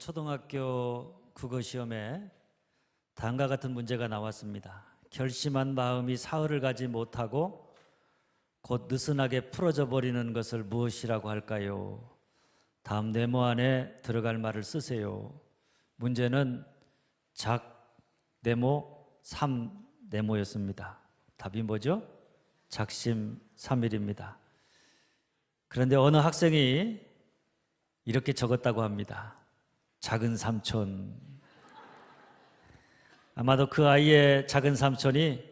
초등학교 국어시험에 다음과 같은 문제가 나왔습니다. 결심한 마음이 사흘을 가지 못하고 곧 느슨하게 풀어져 버리는 것을 무엇이라고 할까요? 다음 네모 안에 들어갈 말을 쓰세요. 문제는 작 네모 3 네모였습니다. 답이 뭐죠? 작심 3일입니다. 그런데 어느 학생이 이렇게 적었다고 합니다. 작은 삼촌. 아마도 그 아이의 작은 삼촌이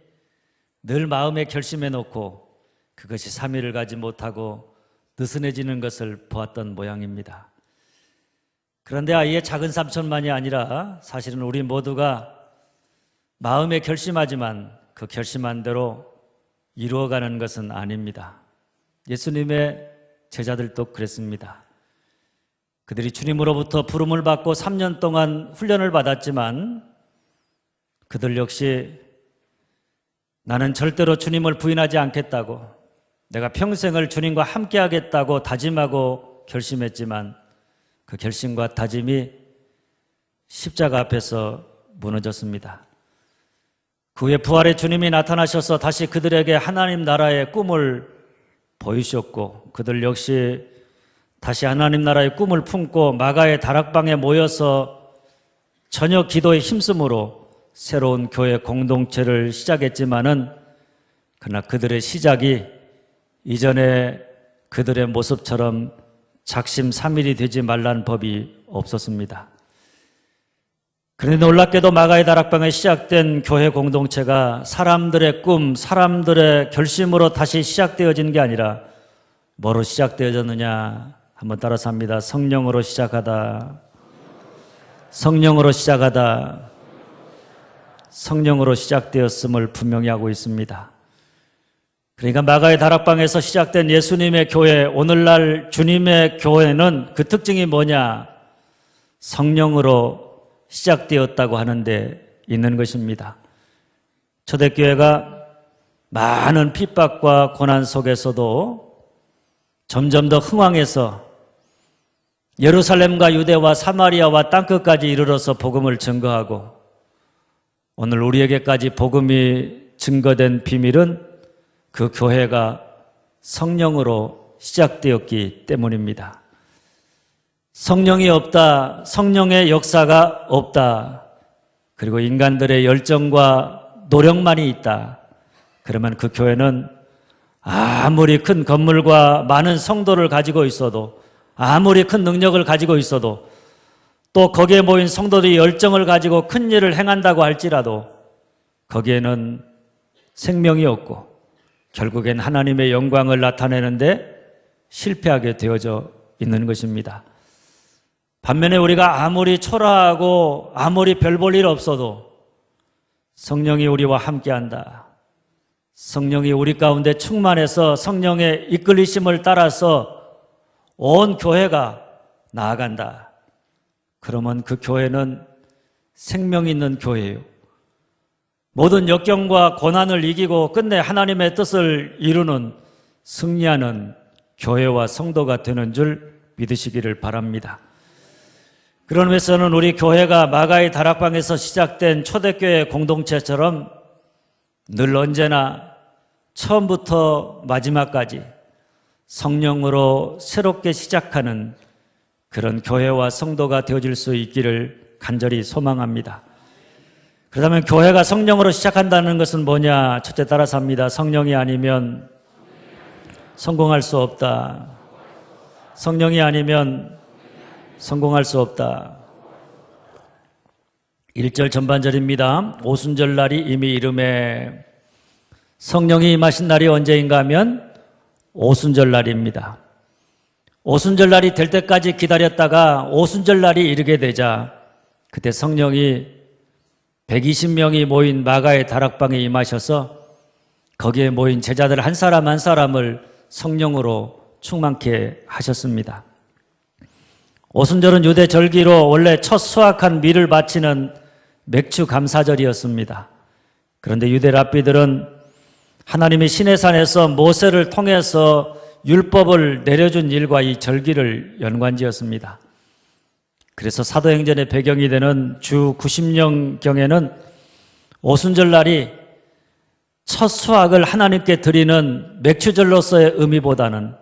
늘 마음에 결심해 놓고 그것이 3일을 가지 못하고 느슨해지는 것을 보았던 모양입니다. 그런데 아이의 작은 삼촌만이 아니라 사실은 우리 모두가 마음에 결심하지만 그 결심한 대로 이루어가는 것은 아닙니다. 예수님의 제자들도 그랬습니다. 그들이 주님으로부터 부름을 받고 3년 동안 훈련을 받았지만 그들 역시 나는 절대로 주님을 부인하지 않겠다고, 내가 평생을 주님과 함께 하겠다고 다짐하고 결심했지만 그 결심과 다짐이 십자가 앞에서 무너졌습니다. 그 후에 부활의 주님이 나타나셔서 다시 그들에게 하나님 나라의 꿈을 보이셨고 그들 역시 다시 하나님 나라의 꿈을 품고 마가의 다락방에 모여서 저녁 기도에 힘쓰므로 새로운 교회 공동체를 시작했지만은 그러나 그들의 시작이 이전에 그들의 모습처럼 작심삼일이 되지 말라는 법이 없었습니다. 그런데 놀랍게도 마가의 다락방에 시작된 교회 공동체가 사람들의 꿈, 사람들의 결심으로 다시 시작되어진 게 아니라 뭐로 시작되어졌느냐? 한번 따라서 합니다. 성령으로 시작하다. 성령으로 시작하다. 성령으로 시작되었음을 분명히 하고 있습니다. 그러니까 마가의 다락방에서 시작된 예수님의 교회, 오늘날 주님의 교회는 그 특징이 뭐냐? 성령으로 시작되었다고 하는데 있는 것입니다. 초대교회가 많은 핍박과 고난 속에서도 점점 더 흥왕해서 예루살렘과 유대와 사마리아와 땅끝까지 이르러서 복음을 증거하고 오늘 우리에게까지 복음이 증거된 비밀은 그 교회가 성령으로 시작되었기 때문입니다. 성령이 없다, 성령의 역사가 없다, 그리고 인간들의 열정과 노력만이 있다. 그러면 그 교회는 아무리 큰 건물과 많은 성도를 가지고 있어도, 아무리 큰 능력을 가지고 있어도, 또 거기에 모인 성도들이 열정을 가지고 큰 일을 행한다고 할지라도 거기에는 생명이 없고 결국엔 하나님의 영광을 나타내는데 실패하게 되어져 있는 것입니다. 반면에 우리가 아무리 초라하고 아무리 별 볼 일 없어도 성령이 우리와 함께한다. 성령이 우리 가운데 충만해서 성령의 이끌리심을 따라서 온 교회가 나아간다. 그러면 그 교회는 생명 있는 교회예요. 모든 역경과 고난을 이기고 끝내 하나님의 뜻을 이루는 승리하는 교회와 성도가 되는 줄 믿으시기를 바랍니다. 그런 의미에서는 우리 교회가 마가의 다락방에서 시작된 초대교회 공동체처럼 늘 언제나 처음부터 마지막까지 성령으로 새롭게 시작하는 그런 교회와 성도가 되어질 수 있기를 간절히 소망합니다. 그렇다면 교회가 성령으로 시작한다는 것은 뭐냐? 첫째 따라서 합니다. 성령이 아니면 성공할 수 없다. 성령이 아니면 성공할 수 없다. 1절 전반절입니다. 오순절 날이 이미 이름에 성령이 임하신 날이 언제인가 하면 오순절 날입니다. 오순절 날이 될 때까지 기다렸다가 오순절 날이 이르게 되자 그때 성령이 120명이 모인 마가의 다락방에 임하셔서 거기에 모인 제자들 한 사람 한 사람을 성령으로 충만케 하셨습니다. 오순절은 유대 절기로 원래 첫 수확한 밀을 바치는 맥주 감사절이었습니다. 그런데 유대 랍비들은 하나님이 시내산에서 모세를 통해서 율법을 내려준 일과 이 절기를 연관지었습니다. 그래서 사도행전의 배경이 되는 주 90년경에는 오순절 날이 첫 수확을 하나님께 드리는 맥추절로서의 의미보다는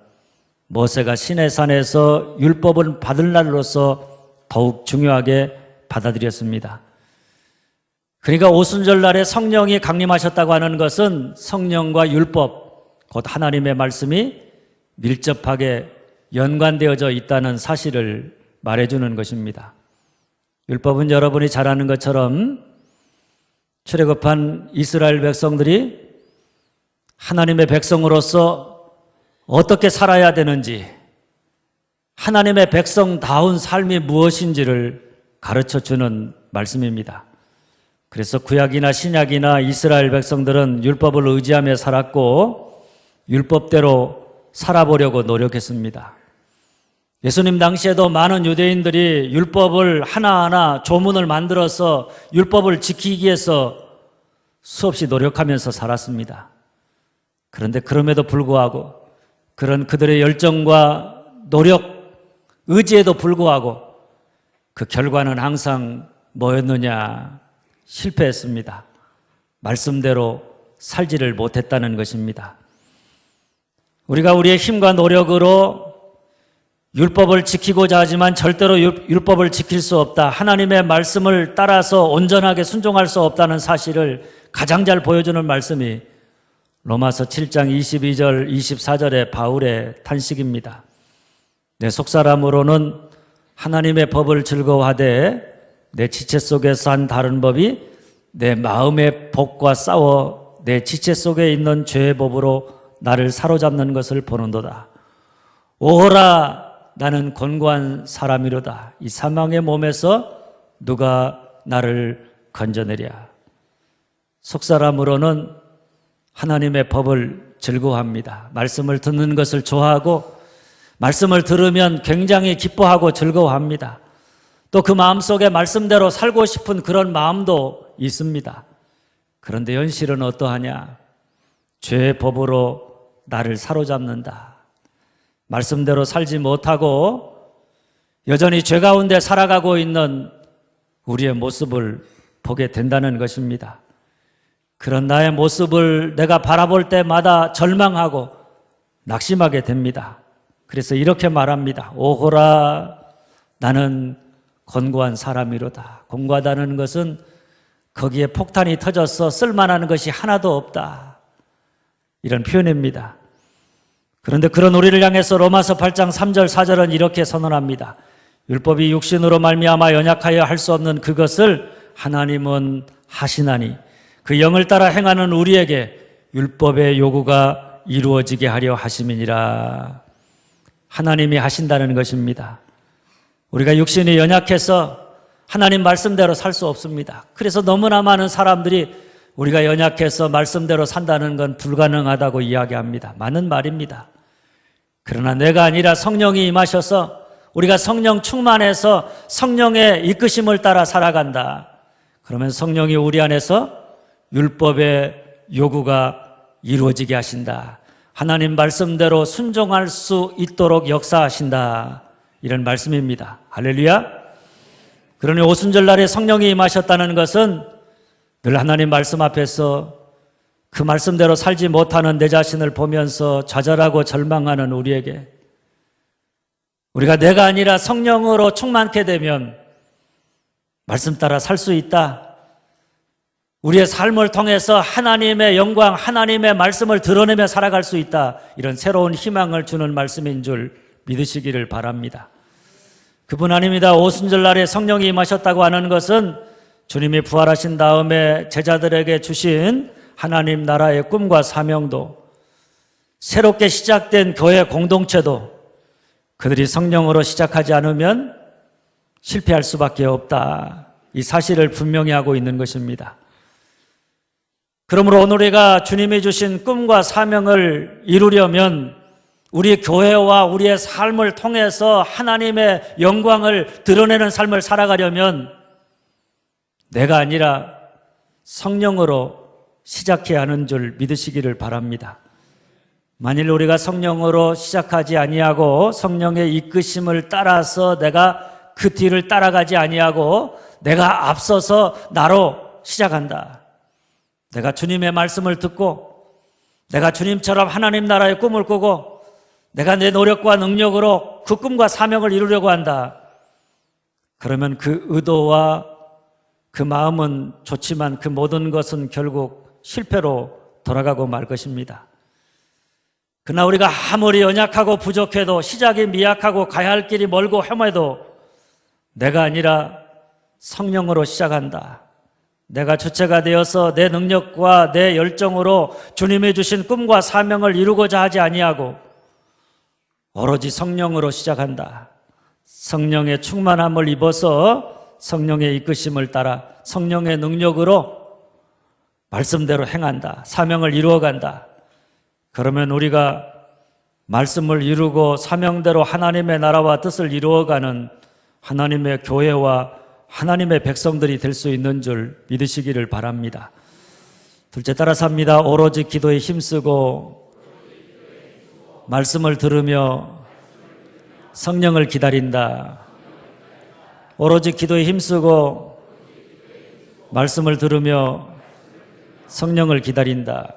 모세가 시내산에서 율법을 받을 날로서 더욱 중요하게 받아들였습니다. 그러니까 오순절 날에 성령이 강림하셨다고 하는 것은 성령과 율법, 곧 하나님의 말씀이 밀접하게 연관되어져 있다는 사실을 말해주는 것입니다. 율법은 여러분이 잘 아는 것처럼 출애굽한 이스라엘 백성들이 하나님의 백성으로서 어떻게 살아야 되는지, 하나님의 백성다운 삶이 무엇인지를 가르쳐주는 말씀입니다. 그래서 구약이나 신약이나 이스라엘 백성들은 율법을 의지하며 살았고 율법대로 살아보려고 노력했습니다. 예수님 당시에도 많은 유대인들이 율법을 하나하나 조문을 만들어서 율법을 지키기 위해서 수없이 노력하면서 살았습니다. 그런데 그럼에도 불구하고 그런 그들의 열정과 노력, 의지에도 불구하고 그 결과는 항상 뭐였느냐? 실패했습니다. 말씀대로 살지를 못했다는 것입니다. 우리가 우리의 힘과 노력으로 율법을 지키고자 하지만 절대로 율법을 지킬 수 없다. 하나님의 말씀을 따라서 온전하게 순종할 수 없다는 사실을 가장 잘 보여주는 말씀이 로마서 7장 22절, 24절의 바울의 탄식입니다. 내 속사람으로는 하나님의 법을 즐거워하되 내 지체 속에서 한 다른 법이 내 마음의 법과 싸워 내 지체 속에 있는 죄의 법으로 나를 사로잡는 것을 보는도다. 오호라 나는 곤고한 사람이로다. 이 사망의 몸에서 누가 나를 건져내랴. 속사람으로는 하나님의 법을 즐거워합니다. 말씀을 듣는 것을 좋아하고 말씀을 들으면 굉장히 기뻐하고 즐거워합니다. 또 그 마음속에 말씀대로 살고 싶은 그런 마음도 있습니다. 그런데 현실은 어떠하냐? 죄의 법으로 나를 사로잡는다. 말씀대로 살지 못하고 여전히 죄 가운데 살아가고 있는 우리의 모습을 보게 된다는 것입니다. 그런 나의 모습을 내가 바라볼 때마다 절망하고 낙심하게 됩니다. 그래서 이렇게 말합니다. 오호라 나는 곤고한 사람이로다. 곤고하다는 것은 거기에 폭탄이 터져서 쓸만한 것이 하나도 없다. 이런 표현입니다. 그런데 그런 우리를 향해서 로마서 8장 3절 4절은 이렇게 선언합니다. 율법이 육신으로 말미암아 연약하여 할 수 없는 그것을 하나님은 하시나니 그 영을 따라 행하는 우리에게 율법의 요구가 이루어지게 하려 하심이니라. 하나님이 하신다는 것입니다. 우리가 육신이 연약해서 하나님 말씀대로 살 수 없습니다. 그래서 너무나 많은 사람들이 우리가 연약해서 말씀대로 산다는 건 불가능하다고 이야기합니다. 맞는 말입니다. 그러나 내가 아니라 성령이 임하셔서 우리가 성령 충만해서 성령의 이끄심을 따라 살아간다. 그러면 성령이 우리 안에서 율법의 요구가 이루어지게 하신다. 하나님 말씀대로 순종할 수 있도록 역사하신다. 이런 말씀입니다. 할렐루야. 그러니 오순절날에 성령이 임하셨다는 것은 늘 하나님 말씀 앞에서 그 말씀대로 살지 못하는 내 자신을 보면서 좌절하고 절망하는 우리에게 우리가 내가 아니라 성령으로 충만케 되면 말씀 따라 살 수 있다. 우리의 삶을 통해서 하나님의 영광, 하나님의 말씀을 드러내며 살아갈 수 있다. 이런 새로운 희망을 주는 말씀인 줄 믿으시기를 바랍니다. 그뿐 아닙니다. 오순절날에 성령이 임하셨다고 하는 것은 주님이 부활하신 다음에 제자들에게 주신 하나님 나라의 꿈과 사명도, 새롭게 시작된 교회 공동체도 그들이 성령으로 시작하지 않으면 실패할 수밖에 없다. 이 사실을 분명히 하고 있는 것입니다. 그러므로 오늘 우리가 주님이 주신 꿈과 사명을 이루려면 우리 교회와 우리의 삶을 통해서 하나님의 영광을 드러내는 삶을 살아가려면 내가 아니라 성령으로 시작해야 하는 줄 믿으시기를 바랍니다. 만일 우리가 성령으로 시작하지 아니하고 성령의 이끄심을 따라서 내가 그 뒤를 따라가지 아니하고 내가 앞서서 나로 시작한다. 내가 주님의 말씀을 듣고 내가 주님처럼 하나님 나라의 꿈을 꾸고 내가 내 노력과 능력으로 그 꿈과 사명을 이루려고 한다. 그러면 그 의도와 그 마음은 좋지만 그 모든 것은 결국 실패로 돌아가고 말 것입니다. 그러나 우리가 아무리 연약하고 부족해도 시작이 미약하고 가야 할 길이 멀고 험해도 내가 아니라 성령으로 시작한다. 내가 주체가 되어서 내 능력과 내 열정으로 주님이 주신 꿈과 사명을 이루고자 하지 아니하고 오로지 성령으로 시작한다. 성령의 충만함을 입어서 성령의 이끄심을 따라 성령의 능력으로 말씀대로 행한다. 사명을 이루어간다. 그러면 우리가 말씀을 이루고 사명대로 하나님의 나라와 뜻을 이루어가는 하나님의 교회와 하나님의 백성들이 될 수 있는 줄 믿으시기를 바랍니다. 둘째, 따라서 합니다. 오로지 기도에 힘쓰고 말씀을 들으며 성령을 기다린다. 오로지 기도에 힘쓰고 말씀을 들으며 성령을 기다린다.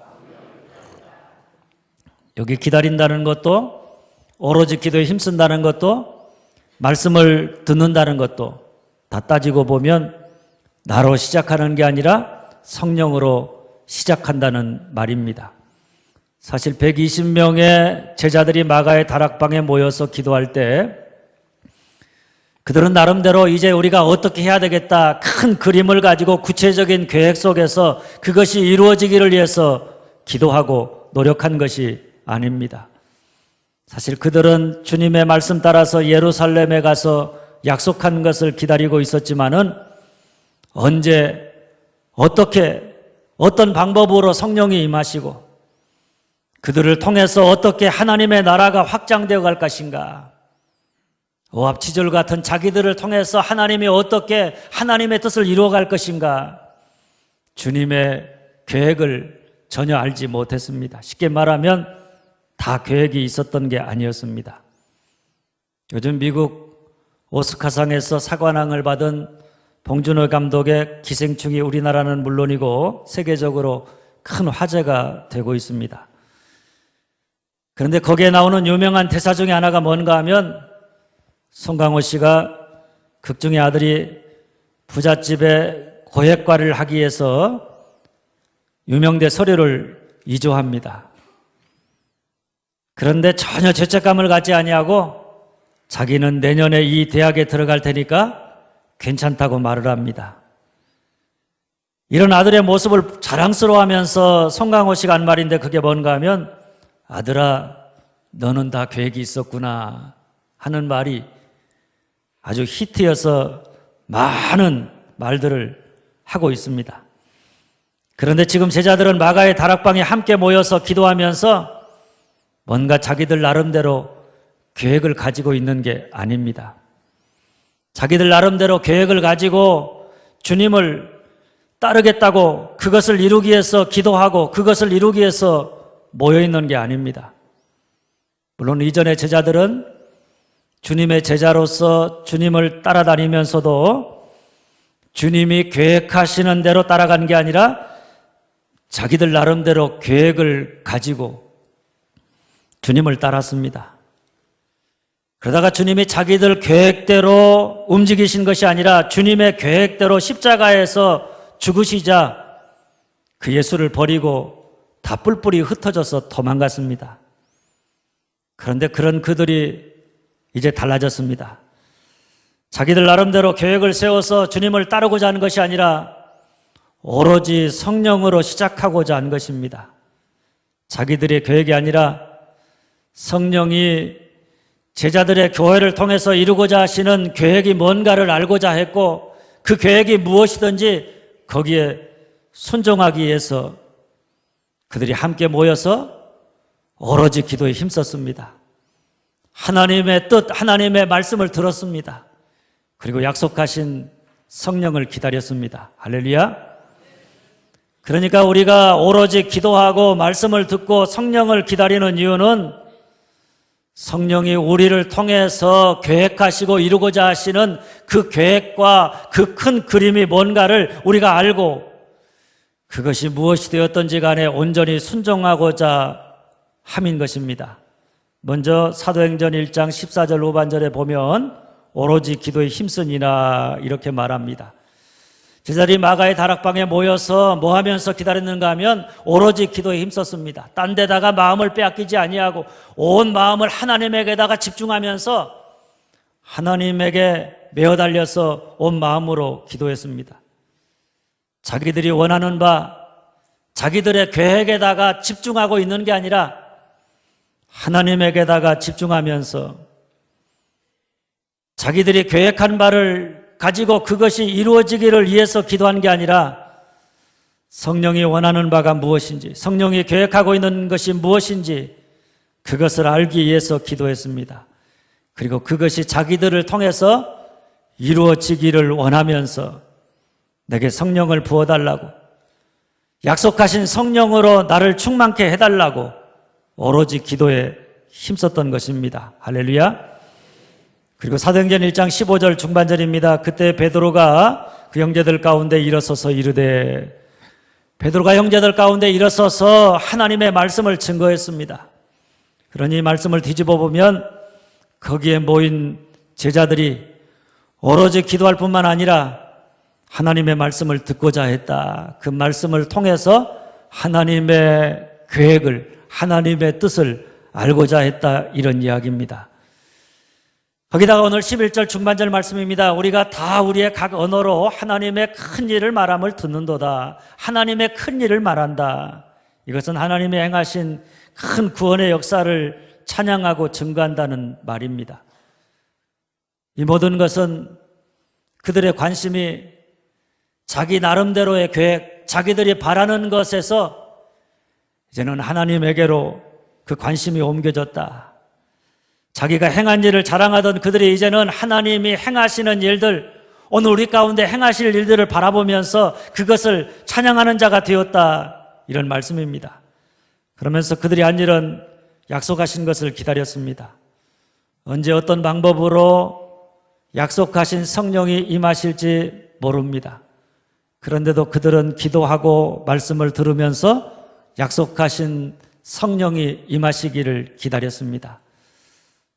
여기 기다린다는 것도 오로지 기도에 힘쓴다는 것도 말씀을 듣는다는 것도 다 따지고 보면 나로 시작하는 게 아니라 성령으로 시작한다는 말입니다. 사실 120명의 제자들이 마가의 다락방에 모여서 기도할 때 그들은 나름대로 이제 우리가 어떻게 해야 되겠다 큰 그림을 가지고 구체적인 계획 속에서 그것이 이루어지기를 위해서 기도하고 노력한 것이 아닙니다. 사실 그들은 주님의 말씀 따라서 예루살렘에 가서 약속한 것을 기다리고 있었지만은 언제 어떻게 어떤 방법으로 성령이 임하시고 그들을 통해서 어떻게 하나님의 나라가 확장되어 갈 것인가, 오합지졸 같은 자기들을 통해서 하나님이 어떻게 하나님의 뜻을 이루어갈 것인가, 주님의 계획을 전혀 알지 못했습니다. 쉽게 말하면 다 계획이 있었던 게 아니었습니다. 요즘 미국 오스카상에서 사관왕을 받은 봉준호 감독의 기생충이 우리나라는 물론이고 세계적으로 큰 화제가 되고 있습니다. 그런데 거기에 나오는 유명한 대사 중에 하나가 뭔가 하면 송강호 씨가 극중의 아들이 부잣집에 고액과를 하기 위해서 유명대 서류를 이조합니다. 그런데 전혀 죄책감을 갖지 아니하고 자기는 내년에 이 대학에 들어갈 테니까 괜찮다고 말을 합니다. 이런 아들의 모습을 자랑스러워하면서 송강호 씨가 한 말인데 그게 뭔가 하면 아들아 너는 다 계획이 있었구나 하는 말이 아주 히트여서 많은 말들을 하고 있습니다. 그런데 지금 제자들은 마가의 다락방에 함께 모여서 기도하면서 뭔가 자기들 나름대로 계획을 가지고 있는 게 아닙니다. 자기들 나름대로 계획을 가지고 주님을 따르겠다고 그것을 이루기 위해서 기도하고 그것을 이루기 위해서 모여있는 게 아닙니다. 물론 이전의 제자들은 주님의 제자로서 주님을 따라다니면서도 주님이 계획하시는 대로 따라간 게 아니라 자기들 나름대로 계획을 가지고 주님을 따랐습니다. 그러다가 주님이 자기들 계획대로 움직이신 것이 아니라 주님의 계획대로 십자가에서 죽으시자 그 예수를 버리고 다 뿔뿔이 흩어져서 도망갔습니다. 그런데 그런 그들이 이제 달라졌습니다. 자기들 나름대로 계획을 세워서 주님을 따르고자 하는 것이 아니라 오로지 성령으로 시작하고자 한 것입니다. 자기들의 계획이 아니라 성령이 제자들의 교회를 통해서 이루고자 하시는 계획이 뭔가를 알고자 했고 그 계획이 무엇이든지 거기에 순종하기 위해서 그들이 함께 모여서 오로지 기도에 힘썼습니다. 하나님의 뜻, 하나님의 말씀을 들었습니다. 그리고 약속하신 성령을 기다렸습니다. 할렐루야. 그러니까 우리가 오로지 기도하고 말씀을 듣고 성령을 기다리는 이유는 성령이 우리를 통해서 계획하시고 이루고자 하시는 그 계획과 그 큰 그림이 뭔가를 우리가 알고 그것이 무엇이 되었던지 간에 온전히 순종하고자 함인 것입니다. 먼저 사도행전 1장 14절 후반절에 보면 오로지 기도에 힘쓰니라 이렇게 말합니다. 제자들이 마가의 다락방에 모여서 뭐 하면서 기다렸는가 하면 오로지 기도에 힘썼습니다. 딴 데다가 마음을 빼앗기지 아니하고 온 마음을 하나님에게다가 집중하면서 하나님에게 매어 달려서 온 마음으로 기도했습니다. 자기들이 원하는 바, 자기들의 계획에다가 집중하고 있는 게 아니라 하나님에게다가 집중하면서 자기들이 계획한 바를 가지고 그것이 이루어지기를 위해서 기도한 게 아니라 성령이 원하는 바가 무엇인지, 성령이 계획하고 있는 것이 무엇인지 그것을 알기 위해서 기도했습니다. 그리고 그것이 자기들을 통해서 이루어지기를 원하면서 내게 성령을 부어달라고, 약속하신 성령으로 나를 충만케 해달라고 오로지 기도에 힘썼던 것입니다. 할렐루야. 그리고 사도행전 1장 15절 중반절입니다. 그때 베드로가 그 형제들 가운데 일어서서 이르되, 베드로가 형제들 가운데 일어서서 하나님의 말씀을 증거했습니다. 그러니 말씀을 뒤집어 보면 거기에 모인 제자들이 오로지 기도할 뿐만 아니라 하나님의 말씀을 듣고자 했다. 그 말씀을 통해서 하나님의 계획을, 하나님의 뜻을 알고자 했다. 이런 이야기입니다. 거기다가 오늘 11절 중반절 말씀입니다. 우리가 다 우리의 각 언어로 하나님의 큰 일을 말함을 듣는도다. 하나님의 큰 일을 말한다. 이것은 하나님이 행하신 큰 구원의 역사를 찬양하고 증거한다는 말입니다. 이 모든 것은 그들의 관심이 자기 나름대로의 계획, 자기들이 바라는 것에서 이제는 하나님에게로 그 관심이 옮겨졌다. 자기가 행한 일을 자랑하던 그들이 이제는 하나님이 행하시는 일들, 오늘 우리 가운데 행하실 일들을 바라보면서 그것을 찬양하는 자가 되었다. 이런 말씀입니다. 그러면서 그들이 한 일은 약속하신 것을 기다렸습니다. 언제 어떤 방법으로 약속하신 성령이 임하실지 모릅니다. 그런데도 그들은 기도하고 말씀을 들으면서 약속하신 성령이 임하시기를 기다렸습니다.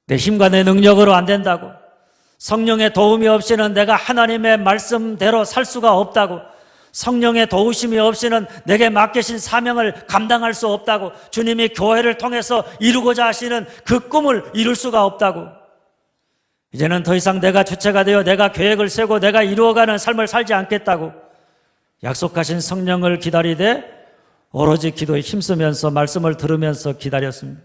내 힘과 내 능력으로 안 된다고, 성령의 도움이 없이는 내가 하나님의 말씀대로 살 수가 없다고, 성령의 도우심이 없이는 내게 맡기신 사명을 감당할 수 없다고, 주님이 교회를 통해서 이루고자 하시는 그 꿈을 이룰 수가 없다고, 이제는 더 이상 내가 주체가 되어 내가 계획을 세우고 내가 이루어가는 삶을 살지 않겠다고 약속하신 성령을 기다리되 오로지 기도에 힘쓰면서 말씀을 들으면서 기다렸습니다.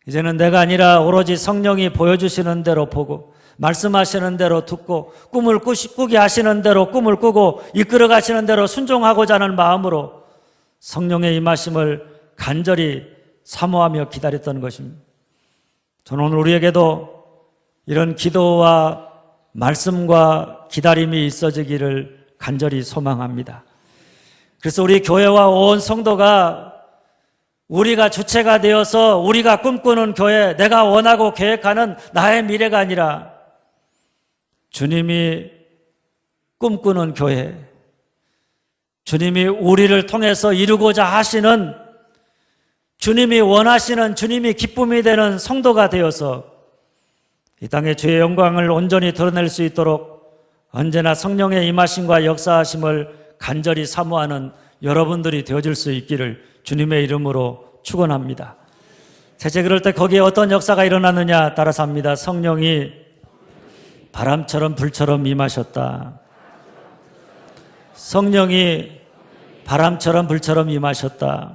이제는 내가 아니라 오로지 성령이 보여주시는 대로 보고 말씀하시는 대로 듣고 꿈을 꾸게 하시는 대로 꿈을 꾸고 이끌어 가시는 대로 순종하고자 하는 마음으로 성령의 임하심을 간절히 사모하며 기다렸던 것입니다. 저는 오늘 우리에게도 이런 기도와 말씀과 기다림이 있어지기를 간절히 소망합니다. 그래서 우리 교회와 온 성도가 우리가 주체가 되어서 우리가 꿈꾸는 교회, 내가 원하고 계획하는 나의 미래가 아니라 주님이 꿈꾸는 교회, 주님이 우리를 통해서 이루고자 하시는, 주님이 원하시는, 주님이 기쁨이 되는 성도가 되어서 이 땅의 주의 영광을 온전히 드러낼 수 있도록 언제나 성령의 임하심과 역사하심을 간절히 사모하는 여러분들이 되어질 수 있기를 주님의 이름으로 축원합니다. 대체 그럴 때 거기에 어떤 역사가 일어나느냐 따라서 합니다. 성령이 바람처럼 불처럼 임하셨다. 성령이 바람처럼 불처럼 임하셨다.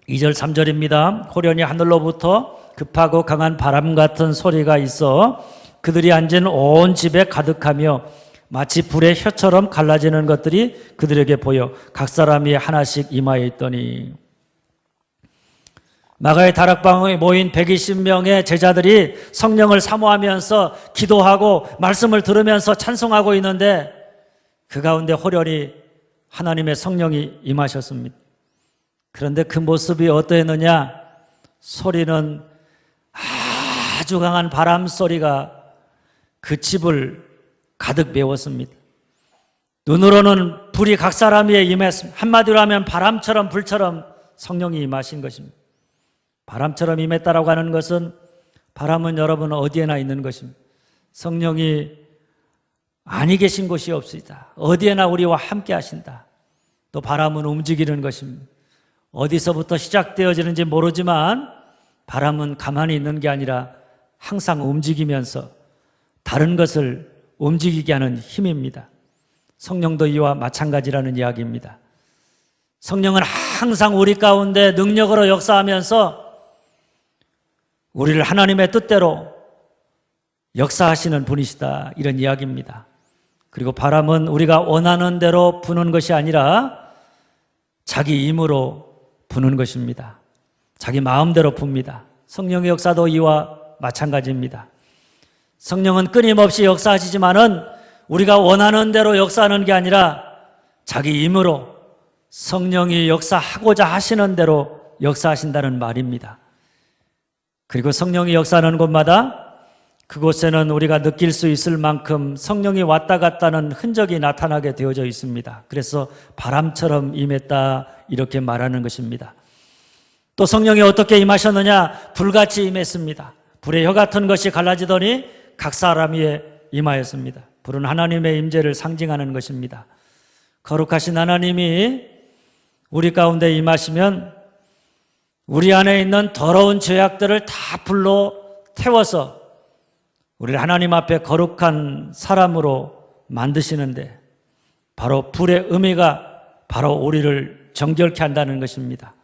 2절 3절입니다. 호련히 하늘로부터 급하고 강한 바람 같은 소리가 있어 그들이 앉은 온 집에 가득하며 마치 불의 혀처럼 갈라지는 것들이 그들에게 보여 각 사람이 하나씩 임하여 있더니, 마가의 다락방에 모인 120명의 제자들이 성령을 사모하면서 기도하고 말씀을 들으면서 찬송하고 있는데 그 가운데 호련히 하나님의 성령이 임하셨습니다. 그런데 그 모습이 어떠했느냐? 소리는 아주 강한 바람 소리가 그 집을 가득 메웠습니다. 눈으로는 불이 각 사람 위에 임했습니다. 한마디로 하면 바람처럼 불처럼 성령이 임하신 것입니다. 바람처럼 임했다라고 하는 것은 바람은 여러분 어디에나 있는 것입니다. 성령이 아니 계신 곳이 없습니다. 어디에나 우리와 함께 하신다. 또 바람은 움직이는 것입니다. 어디서부터 시작되어지는지 모르지만 바람은 가만히 있는 게 아니라 항상 움직이면서 다른 것을 움직이게 하는 힘입니다. 성령도 이와 마찬가지라는 이야기입니다. 성령은 항상 우리 가운데 능력으로 역사하면서 우리를 하나님의 뜻대로 역사하시는 분이시다, 이런 이야기입니다. 그리고 바람은 우리가 원하는 대로 부는 것이 아니라 자기 힘으로 부는 것입니다. 자기 마음대로 붑니다. 성령의 역사도 이와 마찬가지입니다. 성령은 끊임없이 역사하시지만은 우리가 원하는 대로 역사하는 게 아니라 자기 힘으로 성령이 역사하고자 하시는 대로 역사하신다는 말입니다. 그리고 성령이 역사하는 곳마다 그곳에는 우리가 느낄 수 있을 만큼 성령이 왔다 갔다는 흔적이 나타나게 되어져 있습니다. 그래서 바람처럼 임했다, 이렇게 말하는 것입니다. 또 성령이 어떻게 임하셨느냐? 불같이 임했습니다. 불의 혀 같은 것이 갈라지더니 각 사람 위에 임하였습니다. 불은 하나님의 임재를 상징하는 것입니다. 거룩하신 하나님이 우리 가운데 임하시면 우리 안에 있는 더러운 죄악들을 다 불로 태워서 우리를 하나님 앞에 거룩한 사람으로 만드시는데 바로 불의 의미가 바로 우리를 정결케 한다는 것입니다.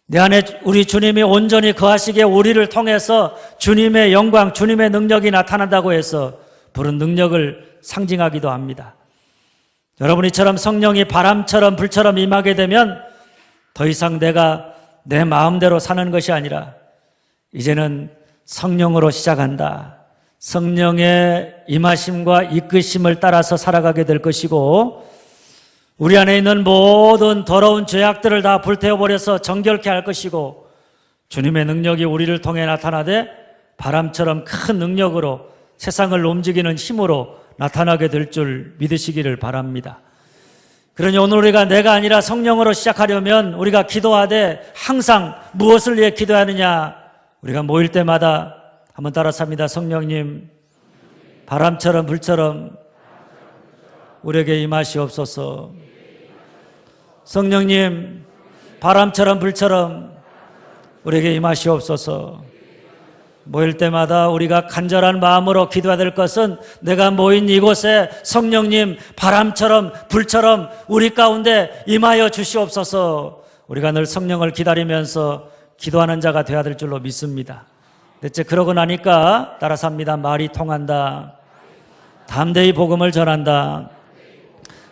내 안에 우리 주님이 온전히 거하시기에 우리를 통해서 주님의 영광, 주님의 능력이 나타난다고 해서 불은 능력을 상징하기도 합니다. 여러분, 이처럼 성령이 바람처럼 불처럼 임하게 되면 더 이상 내가 내 마음대로 사는 것이 아니라 이제는 성령으로 시작한다. 성령의 임하심과 이끄심을 따라서 살아가게 될 것이고 우리 안에 있는 모든 더러운 죄악들을 다 불태워버려서 정결케 할 것이고 주님의 능력이 우리를 통해 나타나되 바람처럼 큰 능력으로 세상을 움직이는 힘으로 나타나게 될 줄 믿으시기를 바랍니다. 그러니 오늘 우리가 내가 아니라 성령으로 시작하려면 우리가 기도하되 항상 무엇을 위해 기도하느냐? 우리가 모일 때마다 한번 따라서 합니다. 성령님, 바람처럼 불처럼 우리에게 임하시옵소서. 성령님, 바람처럼 불처럼 우리에게 임하시옵소서. 모일 때마다 우리가 간절한 마음으로 기도해야 될 것은 내가 모인 이곳에 성령님, 바람처럼 불처럼 우리 가운데 임하여 주시옵소서. 우리가 늘 성령을 기다리면서 기도하는 자가 되어야 될 줄로 믿습니다. 대체 그러고 나니까 따라서 합니다. 말이 통한다. 담대히 복음을 전한다.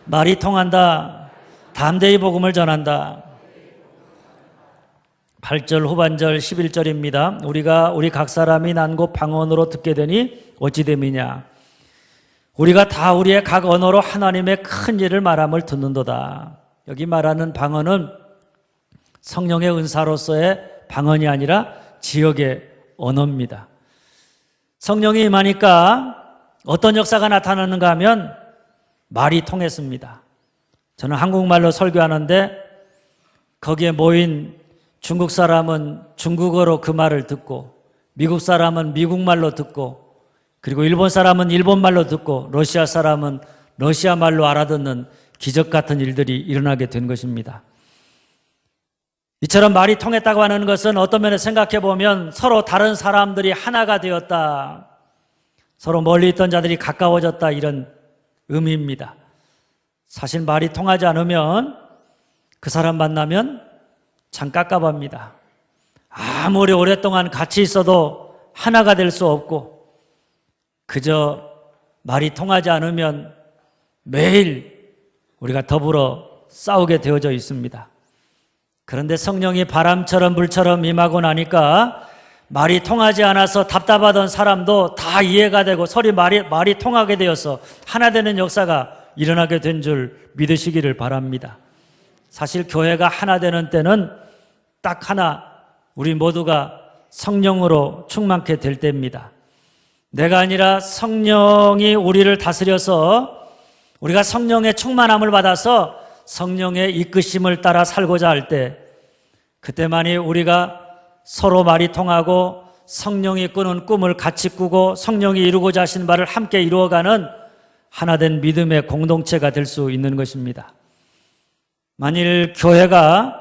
말이 통한다. 담대히 복음을 전한다. 8절 후반절 11절입니다. 우리 각 사람이 난 곳 방언으로 듣게 되니 어찌 됨이냐? 우리가 다 우리의 각 언어로 하나님의 큰 일을 말함을 듣는도다. 여기 말하는 방언은 성령의 은사로서의 방언이 아니라 지역의 언어입니다. 성령이 임하니까 어떤 역사가 나타나는가 하면 말이 통했습니다. 저는 한국말로 설교하는데 거기에 모인 중국 사람은 중국어로 그 말을 듣고 미국 사람은 미국말로 듣고 그리고 일본 사람은 일본말로 듣고 러시아 사람은 러시아말로 알아듣는 기적 같은 일들이 일어나게 된 것입니다. 이처럼 말이 통했다고 하는 것은 어떤 면에 생각해 보면 서로 다른 사람들이 하나가 되었다. 서로 멀리 있던 자들이 가까워졌다, 이런 의미입니다. 사실 말이 통하지 않으면 그 사람 만나면 참 깝깝합니다. 아무리 오랫동안 같이 있어도 하나가 될 수 없고 그저 말이 통하지 않으면 매일 우리가 더불어 싸우게 되어져 있습니다. 그런데 성령이 바람처럼 불처럼 임하고 나니까 말이 통하지 않아서 답답하던 사람도 다 이해가 되고 서로 말이 통하게 되어서 하나 되는 역사가 일어나게 된 줄 믿으시기를 바랍니다. 사실 교회가 하나 되는 때는 딱 하나, 우리 모두가 성령으로 충만케 될 때입니다. 내가 아니라 성령이 우리를 다스려서 우리가 성령의 충만함을 받아서 성령의 이끄심을 따라 살고자 할 때, 그때만이 우리가 서로 말이 통하고 성령이 꾸는 꿈을 같이 꾸고 성령이 이루고자 하신 바를 함께 이루어가는 하나된 믿음의 공동체가 될 수 있는 것입니다. 만일 교회가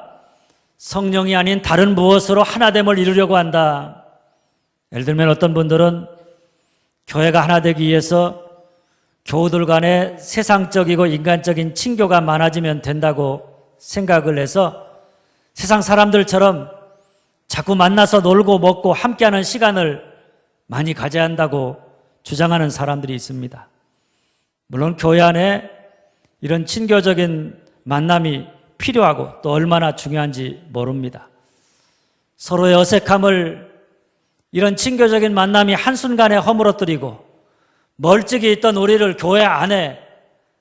성령이 아닌 다른 무엇으로 하나됨을 이루려고 한다. 예를 들면 어떤 분들은 교회가 하나 되기 위해서 교우들 간에 세상적이고 인간적인 친교가 많아지면 된다고 생각을 해서 세상 사람들처럼 자꾸 만나서 놀고 먹고 함께하는 시간을 많이 가져야 한다고 주장하는 사람들이 있습니다. 물론 교회 안에 이런 친교적인 만남이 필요하고 또 얼마나 중요한지 모릅니다. 서로의 어색함을 이런 친교적인 만남이 한순간에 허물어뜨리고 멀찍이 있던 우리를 교회 안에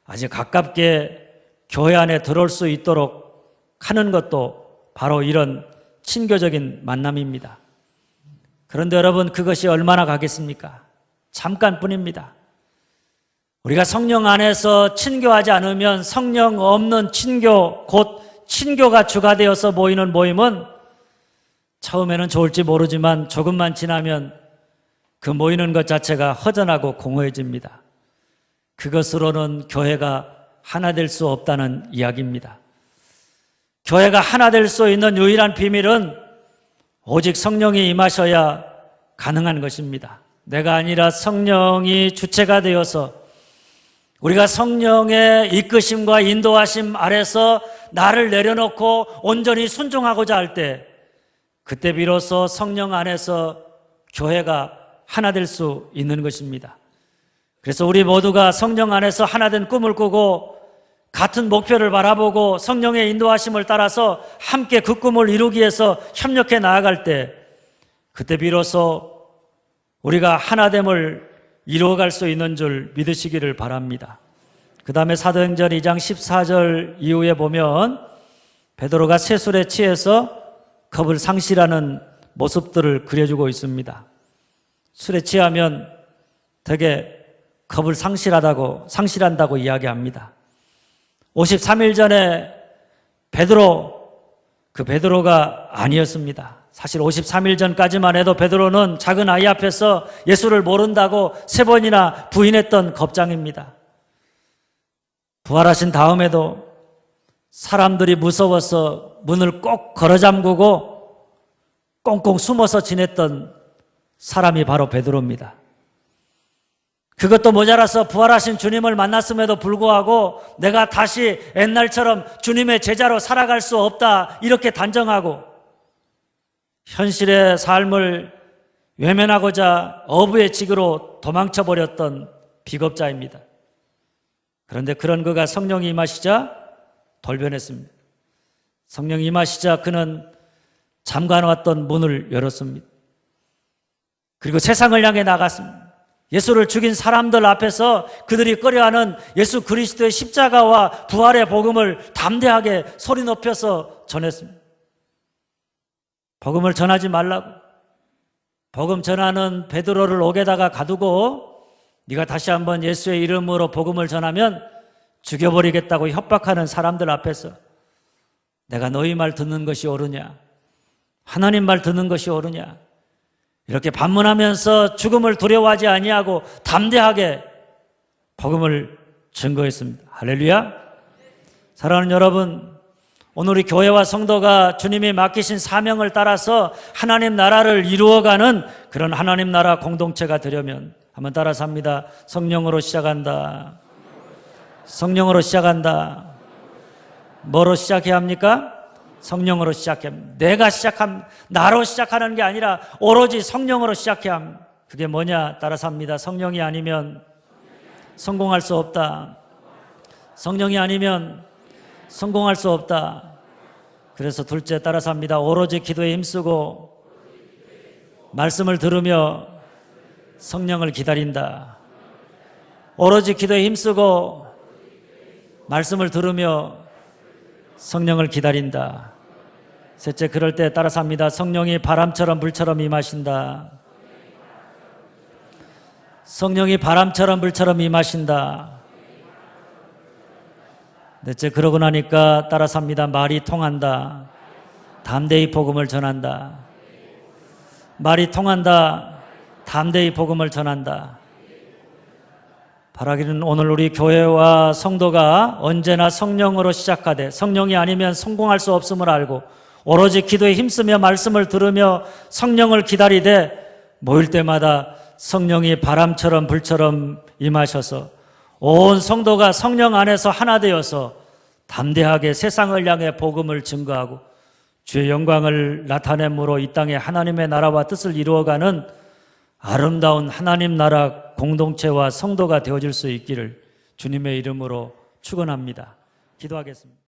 아주 가깝게 교회 안에 들어올 수 있도록 하는 것도 바로 이런 친교적인 만남입니다. 그런데 여러분, 그것이 얼마나 가겠습니까? 잠깐뿐입니다. 우리가 성령 안에서 친교하지 않으면 성령 없는 친교, 곧 친교가 주가 되어서 모이는 모임은 처음에는 좋을지 모르지만 조금만 지나면 그 모이는 것 자체가 허전하고 공허해집니다. 그것으로는 교회가 하나 될 수 없다는 이야기입니다. 교회가 하나 될 수 있는 유일한 비밀은 오직 성령이 임하셔야 가능한 것입니다. 내가 아니라 성령이 주체가 되어서 우리가 성령의 이끄심과 인도하심 아래서 나를 내려놓고 온전히 순종하고자 할 때, 그때 비로소 성령 안에서 교회가 하나 될 수 있는 것입니다. 그래서 우리 모두가 성령 안에서 하나된 꿈을 꾸고 같은 목표를 바라보고 성령의 인도하심을 따라서 함께 그 꿈을 이루기 위해서 협력해 나아갈 때, 그때 비로소 우리가 하나됨을 이루어갈 수 있는 줄 믿으시기를 바랍니다. 그 다음에 사도행전 2장 14절 이후에 보면 베드로가 세술에 취해서 겁을 상실하는 모습들을 그려주고 있습니다. 술에 취하면 되게 겁을 상실한다고 이야기합니다. 53일 전에 베드로가 아니었습니다. 사실 53일 전까지만 해도 베드로는 작은 아이 앞에서 예수를 모른다고 3번이나 부인했던 겁장입니다. 부활하신 다음에도 사람들이 무서워서 문을 꼭 걸어 잠그고 꽁꽁 숨어서 지냈던 사람이 바로 베드로입니다. 그것도 모자라서 부활하신 주님을 만났음에도 불구하고 내가 다시 옛날처럼 주님의 제자로 살아갈 수 없다, 이렇게 단정하고 현실의 삶을 외면하고자 어부의 직으로 도망쳐버렸던 비겁자입니다. 그런데 그런 그가 성령이 임하시자 돌변했습니다. 성령이 임하시자 그는 잠가놓았던 문을 열었습니다. 그리고 세상을 향해 나갔습니다. 예수를 죽인 사람들 앞에서 그들이 꺼려하는 예수 그리스도의 십자가와 부활의 복음을 담대하게 소리 높여서 전했습니다. 복음을 전하지 말라고, 복음 전하는 베드로를 옥에다가 가두고 네가 다시 한번 예수의 이름으로 복음을 전하면 죽여버리겠다고 협박하는 사람들 앞에서 내가 너희 말 듣는 것이 옳으냐, 하나님 말 듣는 것이 옳으냐, 이렇게 반문하면서 죽음을 두려워하지 아니하고 담대하게 복음을 증거했습니다. 할렐루야. 사랑하는 여러분, 오늘 우리 교회와 성도가 주님이 맡기신 사명을 따라서 하나님 나라를 이루어가는 그런 하나님 나라 공동체가 되려면 한번 따라서 합니다. 성령으로 시작한다. 성령으로 시작한다. 뭐로 시작해야 합니까? 성령으로 시작해야 합니다. 나로 시작하는 게 아니라 오로지 성령으로 시작해야 합니다. 그게 뭐냐? 따라서 합니다. 성령이 아니면 성공할 수 없다. 성령이 아니면 성공할 수 없다. 그래서 둘째, 따라서 합니다. 오로지 기도에 힘쓰고 말씀을 들으며 성령을 기다린다. 오로지 기도에 힘쓰고 말씀을 들으며 성령을 기다린다. 셋째, 그럴 때 따라서 합니다. 성령이 바람처럼 불처럼 임하신다. 성령이 바람처럼 불처럼 임하신다. 넷째, 그러고 나니까 따라서 합니다. 말이 통한다. 담대히 복음을 전한다. 말이 통한다. 담대히 복음을 전한다. 바라기는 오늘 우리 교회와 성도가 언제나 성령으로 시작하되 성령이 아니면 성공할 수 없음을 알고 오로지 기도에 힘쓰며 말씀을 들으며 성령을 기다리되 모일 때마다 성령이 바람처럼 불처럼 임하셔서 온 성도가 성령 안에서 하나 되어서 담대하게 세상을 향해 복음을 증거하고 주의 영광을 나타냄으로 이 땅에 하나님의 나라와 뜻을 이루어가는 아름다운 하나님 나라 공동체와 성도가 되어질 수 있기를 주님의 이름으로 축원합니다. 기도하겠습니다.